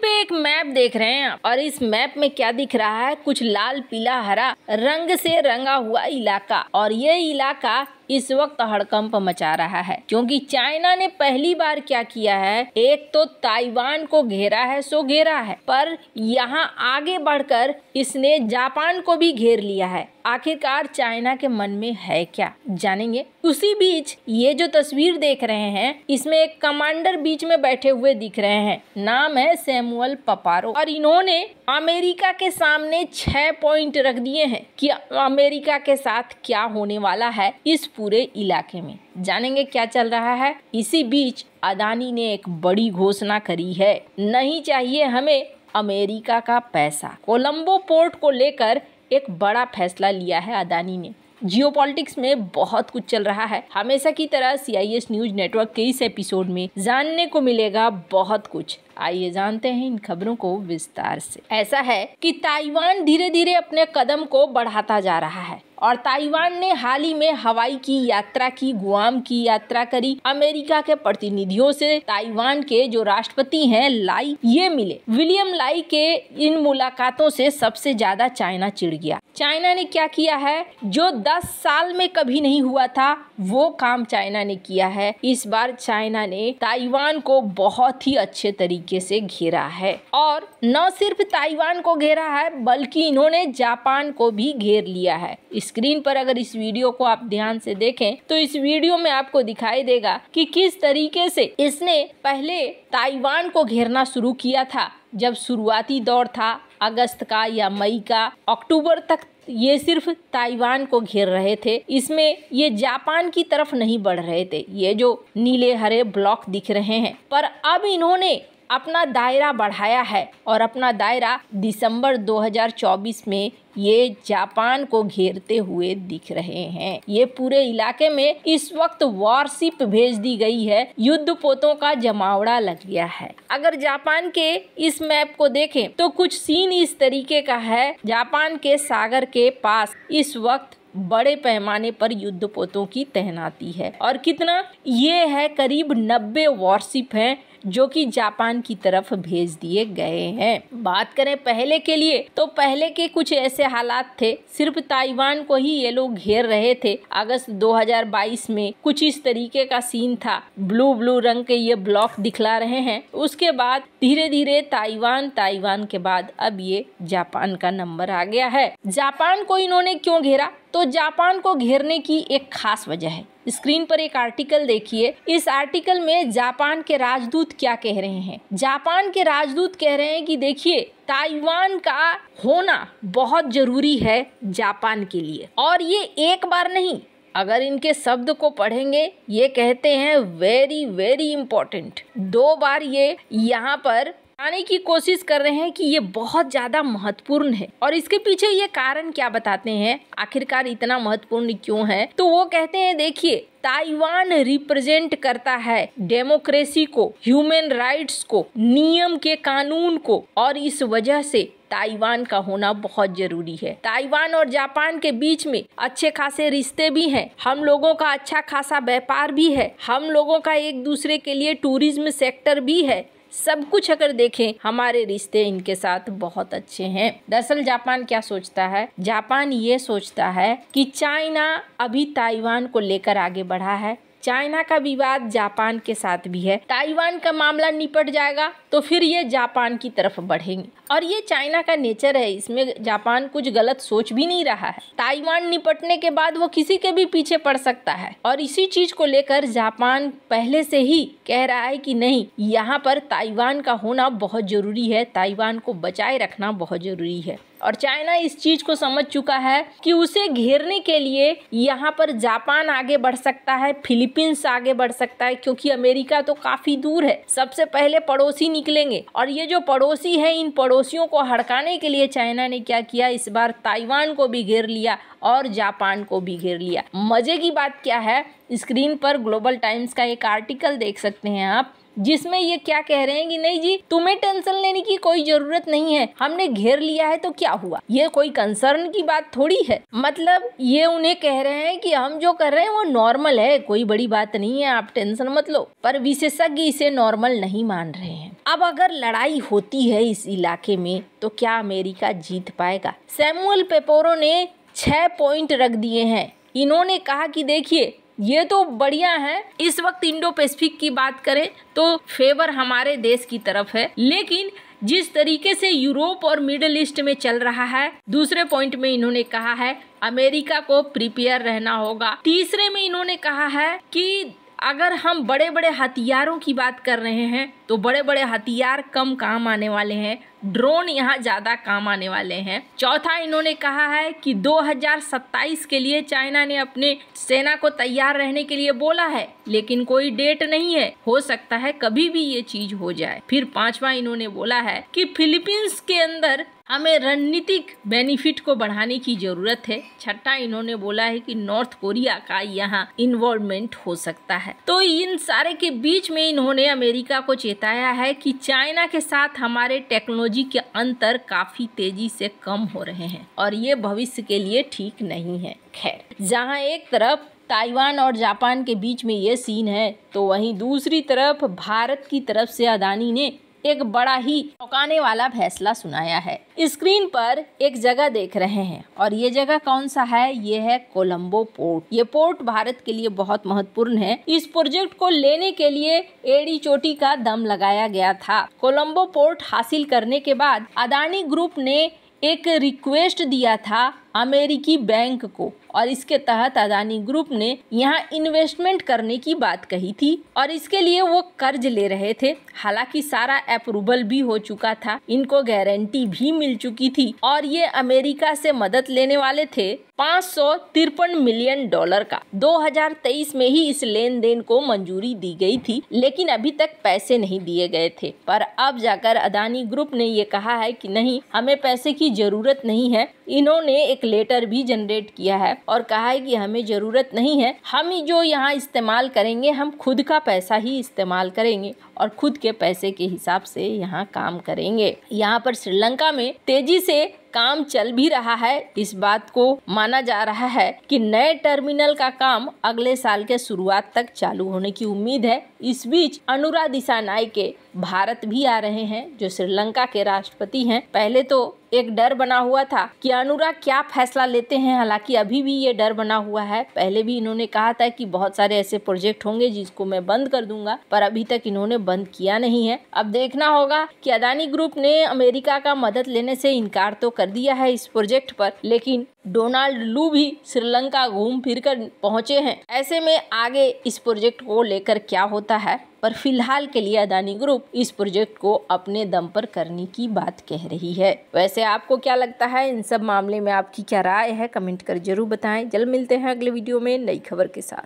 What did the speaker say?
पे एक मैप देख रहे हैं आप, और इस मैप में क्या दिख रहा है, कुछ लाल पीला हरा रंग से रंगा हुआ इलाका। और ये इलाका इस वक्त हड़कंप मचा रहा है, क्योंकि चाइना ने पहली बार क्या किया है, एक तो ताइवान को घेरा है सो घेरा है, पर यहाँ आगे बढ़कर इसने जापान को भी घेर लिया है। आखिरकार चाइना के मन में है क्या, जानेंगे। उसी बीच ये जो तस्वीर देख रहे हैं, इसमें एक कमांडर बीच में बैठे हुए दिख रहे हैं, नाम है सैमुअल पपारो, और इन्होंने अमेरिका के सामने 6 पॉइंट रख दिए हैं कि अमेरिका के साथ क्या होने वाला है इस पूरे इलाके में। जानेंगे क्या चल रहा है। इसी बीच अदानी ने एक बड़ी घोषणा करी है, नहीं चाहिए हमें अमेरिका का पैसा। कोलंबो पोर्ट को लेकर एक बड़ा फैसला लिया है अदानी ने। जियोपॉलिटिक्स में बहुत कुछ चल रहा है। हमेशा की तरह CIS न्यूज नेटवर्क के इस एपिसोड में जानने को मिलेगा बहुत कुछ। आइए जानते हैं इन खबरों को विस्तार से। ऐसा है कि ताइवान धीरे धीरे अपने कदम को बढ़ाता जा रहा है, और ताइवान ने हाल ही में हवाई की यात्रा की, गुआम की यात्रा करी। अमेरिका के प्रतिनिधियों से ताइवान के जो राष्ट्रपति हैं लाई, ये मिले। विलियम लाई के इन मुलाकातों से सबसे ज्यादा चाइना चिढ़ गया। चाइना ने क्या किया है, जो 10 साल में कभी नहीं हुआ था, वो काम चाइना ने किया है। इस बार चाइना ने ताइवान को बहुत ही अच्छे तरीके से घेरा है, और न सिर्फ ताइवान को घेरा है, बल्कि इन्होंने जापान को भी घेर लिया है। स्क्रीन पर अगर इस वीडियो को आप ध्यान से देखें तो इस वीडियो में आपको दिखाई देगा कि किस तरीके से इसने पहले ताइवान को घेरना शुरू किया था। जब शुरुआती दौर था अगस्त का या मई का, अक्टूबर तक ये सिर्फ ताइवान को घेर रहे थे। इसमें ये जापान की तरफ नहीं बढ़ रहे थे, ये जो नीले हरे ब्लॉक दिख रहे हैं। पर अब इन्होंने अपना दायरा बढ़ाया है, और अपना दायरा दिसंबर 2024 में ये जापान को घेरते हुए दिख रहे हैं। ये पूरे इलाके में इस वक्त वॉरशिप भेज दी गई है, युद्ध पोतों का जमावड़ा लग गया है। अगर जापान के इस मैप को देखें तो कुछ सीन इस तरीके का है। जापान के सागर के पास इस वक्त बड़े पैमाने पर युद्ध पोतों की तैनाती है, और कितना ये है, करीब 90 वॉरशिप हैं जो कि जापान की तरफ भेज दिए गए हैं। बात करें पहले के लिए, तो पहले के कुछ ऐसे हालात थे, सिर्फ ताइवान को ही ये लोग घेर रहे थे। अगस्त 2022 में कुछ इस तरीके का सीन था, ब्लू रंग के ये ब्लॉक दिखला रहे हैं। उसके बाद धीरे धीरे ताइवान के बाद अब ये जापान का नंबर आ गया है। जापान को इन्होंने क्यों घेरा, तो जापान को घेरने की एक खास वजह है। स्क्रीन पर एक आर्टिकल देखिए। इस आर्टिकल में जापान के राजदूत क्या कह रहे हैं। जापान के राजदूत कह रहे हैं कि देखिए, ताइवान का होना बहुत जरूरी है जापान के लिए, और ये एक बार नहीं, अगर इनके शब्द को पढ़ेंगे, ये कहते हैं वेरी वेरी इम्पोर्टेंट। 2 बार ये यहाँ पर आने की कोशिश कर रहे हैं कि ये बहुत ज्यादा महत्वपूर्ण है, और इसके पीछे ये कारण क्या बताते हैं, आखिरकार इतना महत्वपूर्ण क्यों है। तो वो कहते हैं, देखिए, ताइवान रिप्रेजेंट करता है डेमोक्रेसी को, ह्यूमन राइट्स को, नियम के कानून को, और इस वजह से ताइवान का होना बहुत जरूरी है। ताइवान और जापान के बीच में अच्छे खासे रिश्ते भी हैं, हम लोगों का अच्छा खासा व्यापार भी है, हम लोगों का एक दूसरे के लिए टूरिज्म सेक्टर भी है। सब कुछ अगर देखें, हमारे रिश्ते इनके साथ बहुत अच्छे हैं। दरअसल जापान क्या सोचता है, जापान ये सोचता है कि चाइना अभी ताइवान को लेकर आगे बढ़ा है, चाइना का विवाद जापान के साथ भी है, ताइवान का मामला निपट जाएगा तो फिर ये जापान की तरफ बढ़ेंगे, और ये चाइना का नेचर है, इसमें जापान कुछ गलत सोच भी नहीं रहा है। ताइवान निपटने के बाद वो किसी के भी पीछे पड़ सकता है, और इसी चीज को लेकर जापान पहले से ही कह रहा है कि नहीं, यहाँ पर ताइवान का होना बहुत जरूरी है, ताइवान को बचाए रखना बहुत जरूरी है। और चाइना इस चीज को समझ चुका है कि उसे घेरने के लिए यहाँ पर जापान आगे बढ़ सकता है, फिलीपींस आगे बढ़ सकता है, क्योंकि अमेरिका तो काफी दूर है, सबसे पहले पड़ोसी निकलेंगे। और ये जो पड़ोसी है, इन पड़ोसियों को हड़काने के लिए चाइना ने क्या किया, इस बार ताइवान को भी घेर लिया और जापान को भी घेर लिया। मजे की बात क्या है, स्क्रीन पर ग्लोबल टाइम्स का एक आर्टिकल देख सकते हैं आप, जिसमें ये क्या कह रहे हैं कि नहीं जी, तुम्हें टेंशन लेने की कोई जरूरत नहीं है, हमने घेर लिया है तो क्या हुआ, ये कोई कंसर्न की बात थोड़ी है। मतलब ये उन्हें कह रहे हैं कि हम जो कर रहे हैं वो नॉर्मल है, कोई बड़ी बात नहीं है, आप टेंशन मत लो। पर विशेषज्ञ इसे नॉर्मल नहीं मान रहे हैं। अब अगर लड़ाई होती है इस इलाके में तो क्या अमेरिका जीत पाएगा? सैमुअल पेपोरो ने 6 पॉइंट रख दिए हैं। इन्होंने कहा कि देखिए ये तो बढ़िया है, इस वक्त इंडो पैसिफिक की बात करें तो फेवर हमारे देश की तरफ है, लेकिन जिस तरीके से यूरोप और मिडिल ईस्ट में चल रहा है। दूसरे पॉइंट में इन्होंने कहा है अमेरिका को प्रिपेयर रहना होगा। तीसरे में इन्होंने कहा है कि अगर हम बड़े बड़े हथियारों की बात कर रहे हैं तो बड़े बड़े हथियार कम काम आने वाले हैं, ड्रोन यहाँ ज्यादा काम आने वाले हैं। चौथा इन्होंने कहा है कि 2027 के लिए चाइना ने अपने सेना को तैयार रहने के लिए बोला है, लेकिन कोई डेट नहीं है, हो सकता है कभी भी ये चीज हो जाए। फिर पांचवा इन्होंने बोला है कि फिलीपींस के अंदर हमें रणनीतिक बेनिफिट को बढ़ाने की जरूरत है। छठा इन्होंने बोला है कि नॉर्थ कोरिया का यहाँ इन्वॉल्वमेंट हो सकता है। तो इन सारे के बीच में इन्होंने अमेरिका को चेताया है कि चाइना के साथ हमारे टेक्नोलॉजी के अंतर काफी तेजी से कम हो रहे हैं और ये भविष्य के लिए ठीक नहीं है। खैर, जहाँ एक तरफ ताइवान और जापान के बीच में ये सीन है तो वहीं दूसरी तरफ भारत की तरफ से अदानी ने एक बड़ा ही चौंकाने वाला फैसला सुनाया है। स्क्रीन पर एक जगह देख रहे हैं और ये जगह कौन सा है? ये है कोलंबो पोर्ट। ये पोर्ट भारत के लिए बहुत महत्वपूर्ण है। इस प्रोजेक्ट को लेने के लिए एड़ी चोटी का दम लगाया गया था। कोलंबो पोर्ट हासिल करने के बाद अदानी ग्रुप ने एक रिक्वेस्ट दिया था अमेरिकी बैंक को और इसके तहत अदानी ग्रुप ने यहाँ इन्वेस्टमेंट करने की बात कही थी और इसके लिए वो कर्ज ले रहे थे। हालांकि सारा अप्रूवल भी हो चुका था, इनको गारंटी भी मिल चुकी थी और ये अमेरिका से मदद लेने वाले थे $553 मिलियन का। 2023 में ही इस लेन देन को मंजूरी दी गई थी, लेकिन अभी तक पैसे नहीं दिए गए थे। पर अब जाकर अदानी ग्रुप ने ये कहा है कि नहीं, हमें पैसे की जरूरत नहीं है। इन्होंने एक लेटर भी जनरेट किया है और कहा है कि हमें जरूरत नहीं है, हम जो यहाँ इस्तेमाल करेंगे हम खुद का पैसा ही इस्तेमाल करेंगे और खुद के पैसे के हिसाब से यहाँ काम करेंगे। यहाँ पर श्रीलंका में तेजी से काम चल भी रहा है। इस बात को माना जा रहा है कि नए टर्मिनल का काम अगले साल के शुरुआत तक चालू होने की उम्मीद है। इस बीच अनुरा दिसानायके भारत भी आ रहे हैं, जो श्रीलंका के राष्ट्रपति हैं। पहले तो एक डर बना हुआ था कि अनुरा क्या फैसला लेते हैं, हालांकि अभी भी ये डर बना हुआ है। पहले भी इन्होंने कहा था कि बहुत सारे ऐसे प्रोजेक्ट होंगे जिसको मैं बंद कर दूंगा, पर अभी तक इन्होंने बंद किया नहीं है। अब देखना होगा कि अदानी ग्रुप ने अमेरिका का मदद लेने से इनकार तो कर दिया है इस प्रोजेक्ट पर, लेकिन डोनाल्ड लू भी श्रीलंका घूम फिर कर पहुंचे हैं। ऐसे में आगे इस प्रोजेक्ट को लेकर क्या होता है, पर फिलहाल के लिए अदानी ग्रुप इस प्रोजेक्ट को अपने दम पर करने की बात कह रही है। वैसे आपको क्या लगता है इन सब मामले में, आपकी क्या राय है? कमेंट कर जरूर बताएं। जल्द मिलते हैं अगले वीडियो में नई खबर के साथ।